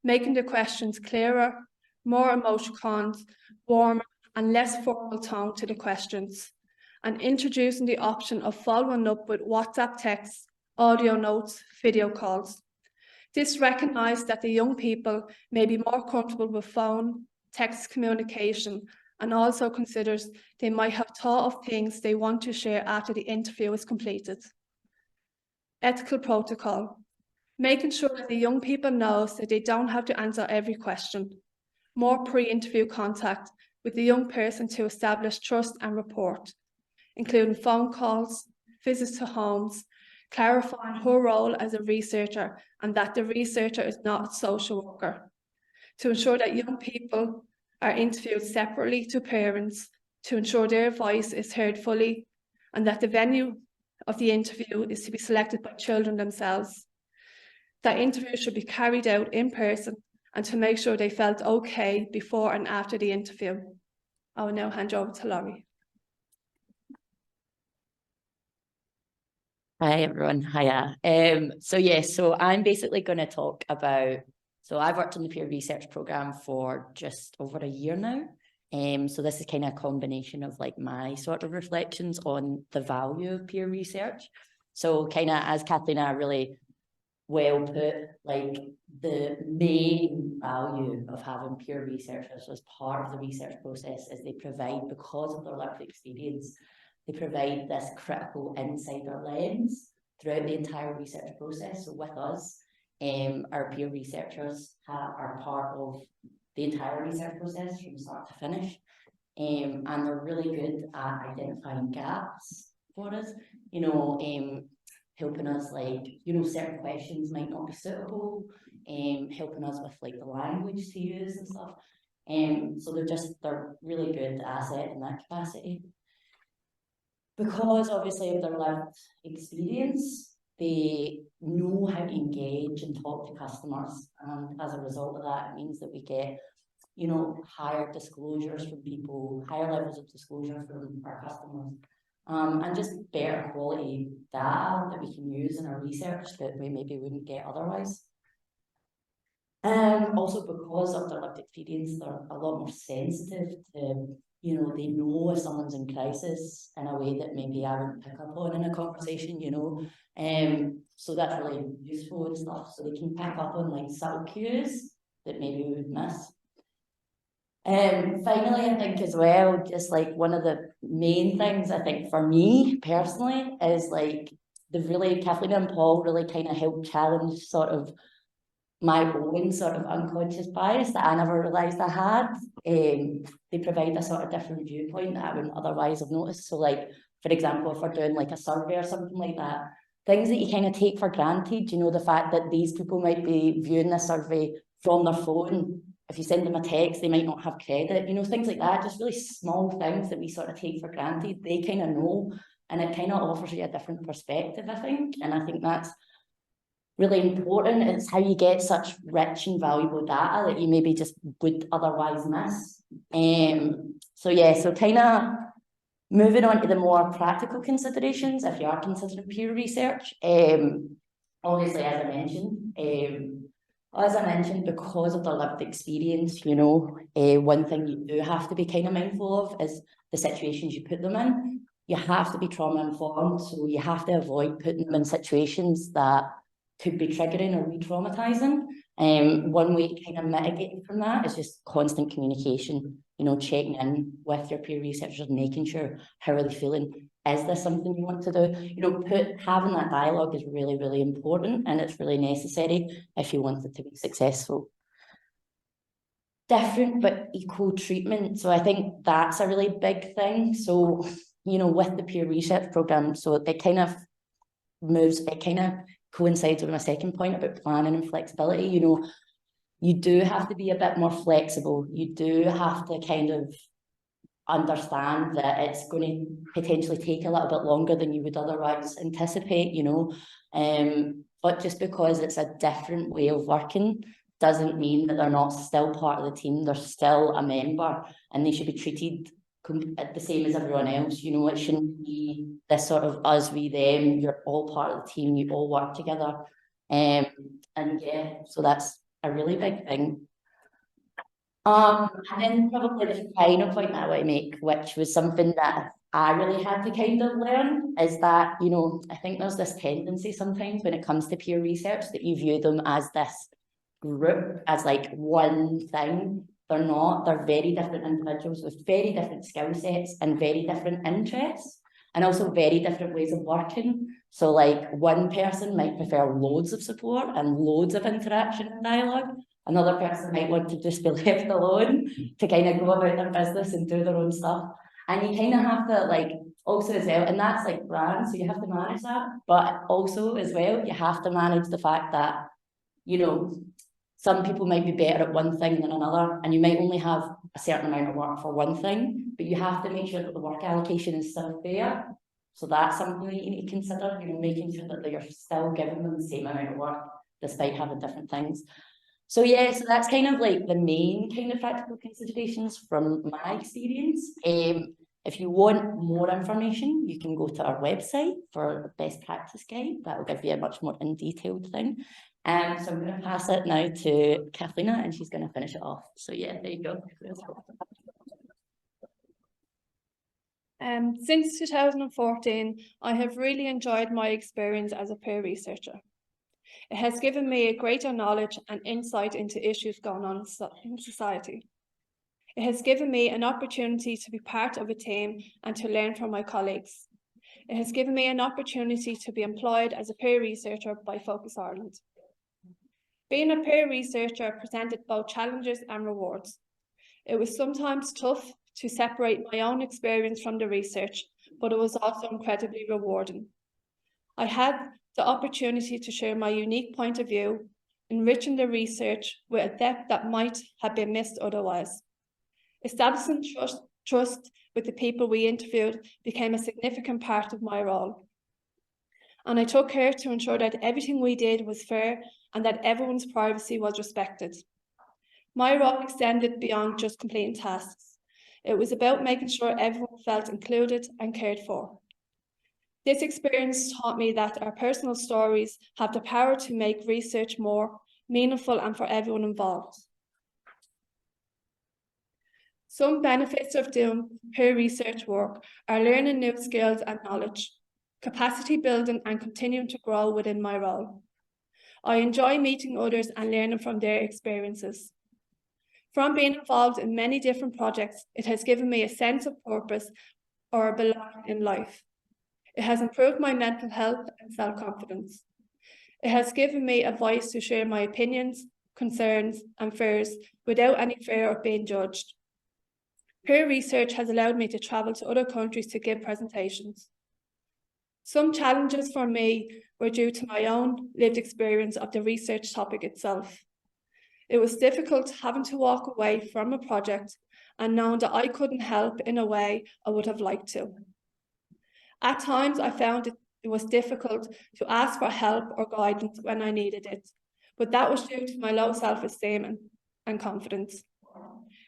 making the questions clearer, more emoticons, warmer and less formal tone to the questions, and introducing the option of following up with WhatsApp texts, audio notes, video calls. This recognised that the young people may be more comfortable with phone, text communication, and also considers they might have thought of things they want to share after the interview is completed. Ethical protocol, making sure that the young people know that they don't have to answer every question. More pre-interview contact with the young person to establish trust and rapport, including phone calls, visits to homes, clarifying her role as a researcher and that the researcher is not a social worker, to ensure that young people are interviewed separately to parents, to ensure their voice is heard fully, and that the venue of the interview is to be selected by children themselves. That interview should be carried out in person and to make sure they felt okay before and after the interview. I will now hand you over to Laurie. Hi everyone, hiya. So I'm basically going to talk about, so I've worked on the peer research programme for just over a year now. So this is kind of a combination of like my sort of reflections on the value of peer research. So kind of as Kathleena really well put, like the main value of having peer researchers as part of the research process is they provide, because of their lived experience, they provide this critical insider lens throughout the entire research process. So with us, our peer researchers are part of the entire research process from start to finish. And they're really good at identifying gaps for us, helping us certain questions might not be suitable, helping us with like the language to use and stuff. So they're really good asset in that capacity. Because obviously of their lived experience, they know how to engage and talk to customers. And as a result of that, it means that we get, higher disclosures from people, higher levels of disclosure from our customers, and just better quality data that we can use in our research that we maybe wouldn't get otherwise. Also because of their lived experience, they're a lot more sensitive to, they know if someone's in crisis in a way that maybe I wouldn't pick up on in a conversation, so that's really useful and stuff. So they can pick up on like subtle cues that maybe we would miss. Finally, I think as well, just like one of the main things I think for me personally is like Kathleena and Paul really kind of helped challenge sort of my own sort of unconscious bias that I never realised I had. They provide a sort of different viewpoint that I wouldn't otherwise have noticed. So like, for example, if we're doing like a survey or something like that, things that you kind of take for granted, the fact that these people might be viewing the survey from their phone. If you send them a text, they might not have credit, things like that, just really small things that we sort of take for granted, they kind of know, and it kind of offers you a different perspective, I think, and I think that's really important. It's how you get such rich and valuable data that you maybe just would otherwise miss. So kind of moving on to the more practical considerations, if you are considering peer research, obviously, as I mentioned, As I mentioned, because of their lived experience, you know, one thing you do have to be kind of mindful of is the situations you put them in. You have to be trauma informed, so you have to avoid putting them in situations that could be triggering or re-traumatizing. One way to kind of mitigate from that is just constant communication, you know, checking in with your peer researchers, making sure how are they feeling. Is this something you want to do? You know, having that dialogue is really, really important, and it's really necessary if you want it to be successful. Different but equal treatment. So I think that's a really big thing. So, you know, with the peer research program, so it kind of coincides with my second point about planning and flexibility. You know, you do have to be a bit more flexible. You do have to kind of understand that it's going to potentially take a little bit longer than you would otherwise anticipate, you know. But just because it's a different way of working doesn't mean that they're not still part of the team. They're still a member, and they should be treated the same as everyone else. You know, it shouldn't be this sort of us, we, them. You're all part of the team. You all work together. And yeah, so that's a really big thing. And then probably the final point that I want to make, which was something that I really had to kind of learn, is that, you know, I think there's this tendency sometimes when it comes to peer research that you view them as this group, as like one thing. They're not. They're very different individuals with very different skill sets and very different interests, and also very different ways of working. So like one person might prefer loads of support and loads of interaction and dialogue. Another person might want to just be left alone to kind of go about their business and do their own stuff. And you kind of have to like also as well, and that's like brand, so you have to manage that. But also as well, you have to manage the fact that, you know, some people might be better at one thing than another, and you might only have a certain amount of work for one thing, but you have to make sure that the work allocation is still fair. So that's something that you need to consider, you know, making sure that you're still giving them the same amount of work despite having different things. So yeah, so that's kind of like the main kind of practical considerations from my experience. If you want more information, you can go to our website for a best practice guide. That will give you a much more in-detailed thing. So I'm going to pass it now to Kathleena, and she's going to finish it off. So yeah, there you go. Since 2014, I have really enjoyed my experience as a peer researcher. It has given me a greater knowledge and insight into issues going on in society. It has given me an opportunity to be part of a team and to learn from my colleagues. It has given me an opportunity to be employed as a peer researcher by Focus Ireland. Being a peer researcher presented both challenges and rewards. It was sometimes tough to separate my own experience from the research, but it was also incredibly rewarding. I had the opportunity to share my unique point of view, enriching the research with a depth that might have been missed otherwise. Establishing trust with the people we interviewed became a significant part of my role. And I took care to ensure that everything we did was fair and that everyone's privacy was respected. My role extended beyond just completing tasks. It was about making sure everyone felt included and cared for. This experience taught me that our personal stories have the power to make research more meaningful and for everyone involved. Some benefits of doing peer research work are learning new skills and knowledge, capacity building, and continuing to grow within my role. I enjoy meeting others and learning from their experiences. From being involved in many different projects, it has given me a sense of purpose or belonging in life. It has improved my mental health and self-confidence. It has given me a voice to share my opinions, concerns, and fears without any fear of being judged. Peer research has allowed me to travel to other countries to give presentations. Some challenges for me were due to my own lived experience of the research topic itself. It was difficult having to walk away from a project and knowing that I couldn't help in a way I would have liked to. At times, I found it was difficult to ask for help or guidance when I needed it, but that was due to my low self-esteem and confidence.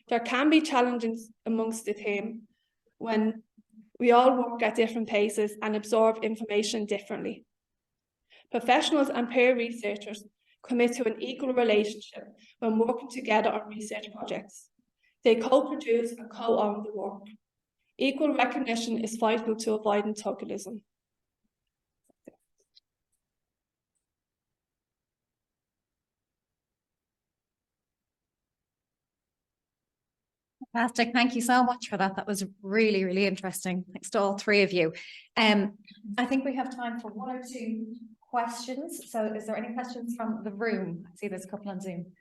There can be challenges amongst the team when we all work at different paces and absorb information differently. Professionals and peer researchers commit to an equal relationship when working together on research projects. They co-produce and co-own the work. Equal recognition is vital to avoiding tokenism. Fantastic. Thank you so much for that. That was really, really interesting. Thanks to all three of you. I think we have time for one or two questions. So is there any questions from the room? I see there's a couple on Zoom.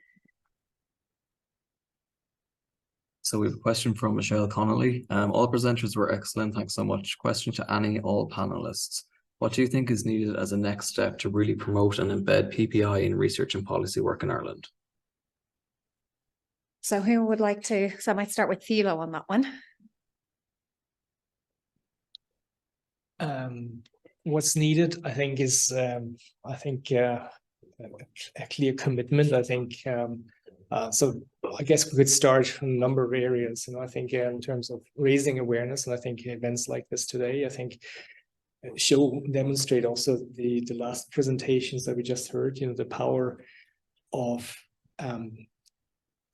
So we have a question from Michelle Connolly. All presenters were excellent. Thanks so much. Question to all panelists. What do you think is needed as a next step to really promote and embed PPI in research and policy work in Ireland? So who would like to, so I might start with Thilo on that one. What's needed, I think, is a clear commitment. I think so. I guess we could start from a number of areas. I think in terms of raising awareness, and I think events like this today, I think demonstrate also the last presentations that we just heard. The power of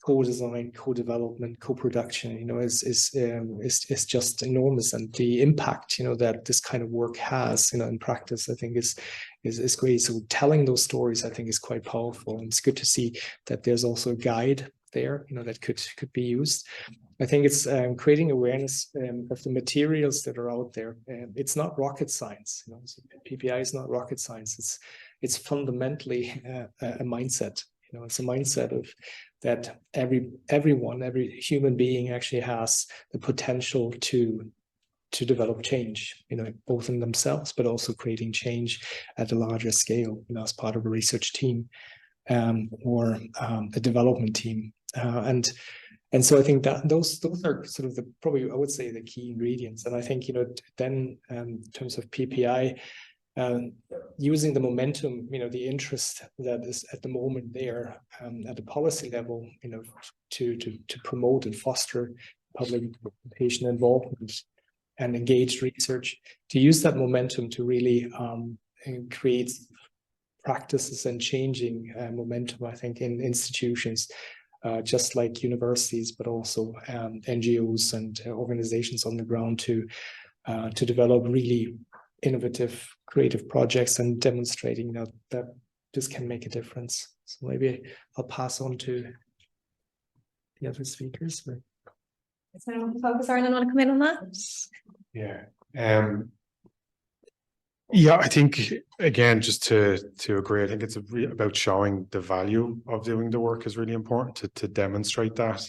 co-design, co-development, co-production, is just enormous, and the impact, that this kind of work has, in practice, I think is great. So telling those stories, I think, is quite powerful, and it's good to see that there's also a guide there, that could be used. I think it's creating awareness of the materials that are out there. It's not rocket science, so PPI is not rocket science. It's fundamentally a mindset. It's a mindset of that every human being actually has the potential to develop change, both in themselves, but also creating change at a larger scale, as part of a research team or a development team. And so I think that those are sort of probably, I would say, the key ingredients. And I think, then in terms of PPI, using the momentum, the interest that is at the moment there at the policy level, to promote and foster public patient involvement and engaged research, to use that momentum to really create practices and changing momentum, I think, in institutions, just like universities, but also NGOs and organizations on the ground to develop really innovative, creative projects and demonstrating that this can make a difference. So maybe I'll pass on to the other speakers. Is there anyone focus or anyone want to come in on that? Yeah. Yeah, I think, again, just to agree, I think it's about showing the value of doing the work is really important to demonstrate that.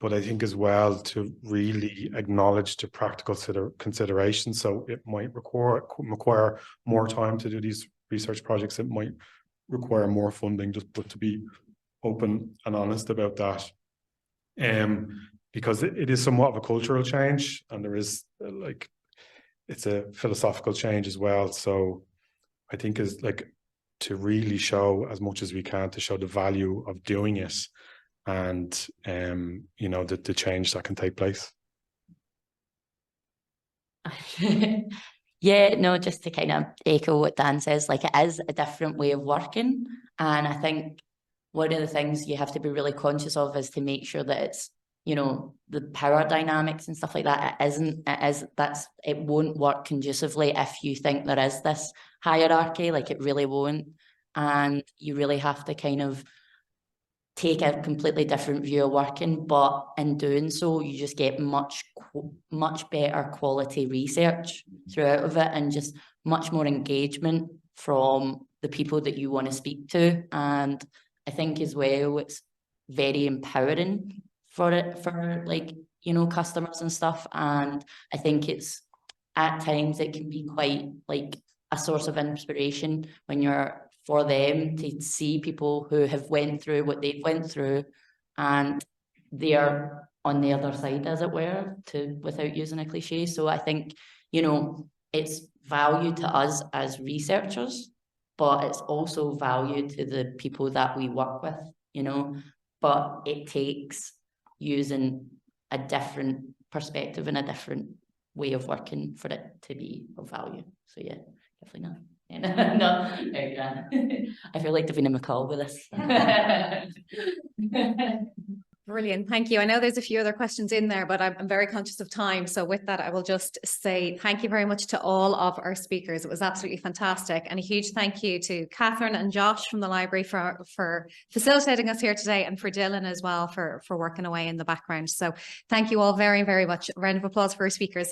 But I think as well to really acknowledge the practical considerations. So it might require more time to do these research projects. It might require more funding, but to be open and honest about that. Because it is somewhat of a cultural change, and there is it's a philosophical change as well. So I think is to really show as much as we can, to show the value of doing it, and the change that can take place. Yeah, no, just to kind of echo what Dan says, it is a different way of working, and I think one of the things you have to be really conscious of is to make sure that it's, the power dynamics and stuff like that, it won't work conducively if you think there is this hierarchy. It really won't, and you really have to kind of take a completely different view of working, but in doing so, you just get much better quality research throughout of it, and just much more engagement from the people that you want to speak to. And I think as well, it's very empowering for customers and stuff. And I think it's, at times, it can be quite a source of inspiration for them to see people who have went through what they've went through, and they're on the other side, as it were, without using a cliche. So I think, it's value to us as researchers, but it's also value to the people that we work with, but it takes using a different perspective and a different way of working for it to be of value. So yeah, definitely not. No, I feel like Davina McCall with us. Brilliant, thank you. I know there's a few other questions in there, but I'm very conscious of time. So with that, I will just say thank you very much to all of our speakers. It was absolutely fantastic. And a huge thank you to Katherine and Josh from the library for facilitating us here today, and for Dylan as well for working away in the background. So thank you all very, very much. A round of applause for our speakers.